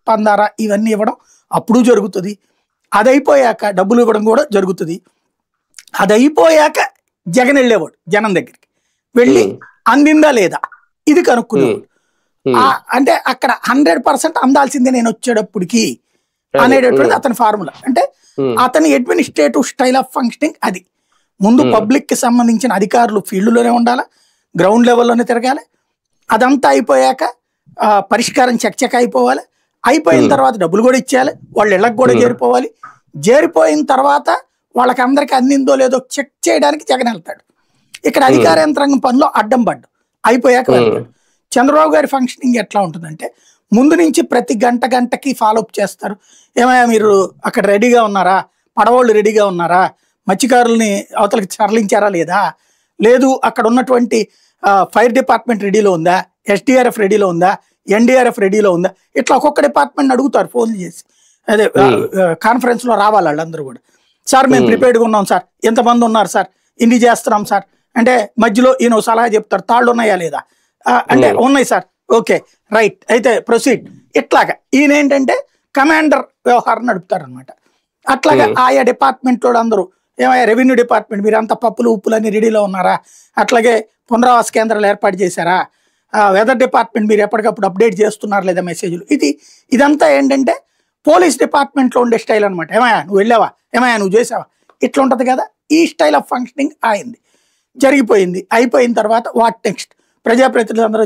పందారా ఇవన్నీ ఇవ్వడం అప్పుడు జరుగుతుంది. అది అయిపోయాక డబ్బులు ఇవ్వడం కూడా జరుగుతుంది. అది అయిపోయాక జగన్ వెళ్ళేవాడు జనం దగ్గరికి, వెళ్ళి అందిందా లేదా ఇది కనుక్కునేవాడు. అంటే అక్కడ 100% అందాల్సిందే నేను వచ్చేటప్పటికి అనేటటువంటిది అతని ఫార్ములా. అంటే అతని అడ్మినిస్ట్రేటివ్ స్టైల్ ఆఫ్ ఫంక్షనింగ్ అది. ముందు పబ్లిక్ కి సంబంధించిన అధికారులు ఫీల్డ్లోనే ఉండాలి, గ్రౌండ్ లెవెల్లోనే తిరగాలి. అదంతా అయిపోయాక పరిష్కారం చకచక అయిపోవాలి. అయిపోయిన తర్వాత డబ్బులు కూడా ఇచ్చేయాలి, వాళ్ళ ఇళ్ళకి కూడా చేరిపోవాలి. చేరిపోయిన తర్వాత వాళ్ళకి అందరికి అందిందో లేదో చెక్ చేయడానికి జగన్ వెళ్తాడు. ఇక్కడ అధికార యంత్రాంగం పనిలో అడ్డం పడ్డు, అయిపోయాక వెళ్తాడు. చంద్రబాబు గారి ఫంక్షనింగ్ ఎట్లా ఉంటుందంటే ముందు నుంచి ప్రతి గంటకి ఫాలోఅప్ చేస్తారు. ఏమయ్యా మీరు అక్కడ రెడీగా ఉన్నారా, పడవోళ్ళు రెడీగా ఉన్నారా, మత్స్యకారుల్ని అవతలకి తరలించారా లేదా, లేదు అక్కడ ఉన్నటువంటి ఫైర్ డిపార్ట్మెంట్ రెడీలో ఉందా, ఎస్డిఆర్ఎఫ్ రెడీలో ఉందా, ఎన్డీఆర్ఎఫ్ రెడీలో ఉందా, ఇట్లా ఒక్కొక్క డిపార్ట్మెంట్ అడుగుతారు ఫోన్లు చేసి. అదే కాన్ఫరెన్స్ లో రావాలి వాళ్ళందరూ కూడా. సార్ మేము ప్రిపేర్డ్గా ఉన్నాం సార్, ఎంతమంది ఉన్నారు సార్, ఇన్ని చేస్తున్నాం సార్ అంటే మధ్యలో ఈయన సలహా చెప్తారు, తాళ్ళు ఉన్నాయా లేదా అంటే ఉన్నాయి సార్, ఓకే రైట్ అయితే ప్రొసీడ్. ఇట్లాగా ఈయన ఏంటంటే కమాండర్ వ్యవహారం నడుపుతారు అనమాట. అట్లాగా ఆయా డిపార్ట్మెంట్ వాళ్ళు అందరూ ఏమయ్యా రెవెన్యూ డిపార్ట్మెంట్ మీరంతా పప్పులు ఉప్పులు అన్ని రెడీలో ఉన్నారా, అట్లాగే పునరావాస కేంద్రాలు ఏర్పాటు చేశారా, వెదర్ డిపార్ట్మెంట్ మీరు ఎప్పటికప్పుడు అప్డేట్ చేస్తున్నారు లేదా మెసేజ్లు. ఇదంతా ఏంటంటే పోలీస్ డిపార్ట్మెంట్లో ఉండే స్టైల్ అనమాట. ఏమయ్యా నువ్వు వెళ్ళావా, ఏమయ్యా నువ్వు చేసావా, ఇట్లా ఉంటుంది కదా. ఈ స్టైల్ ఆఫ్ ఫంక్షనింగ్ అయింది, జరిగిపోయింది. అయిపోయిన తర్వాత వాట్ నెక్స్ట్ ప్రజాప్రతినిధులు అందరూ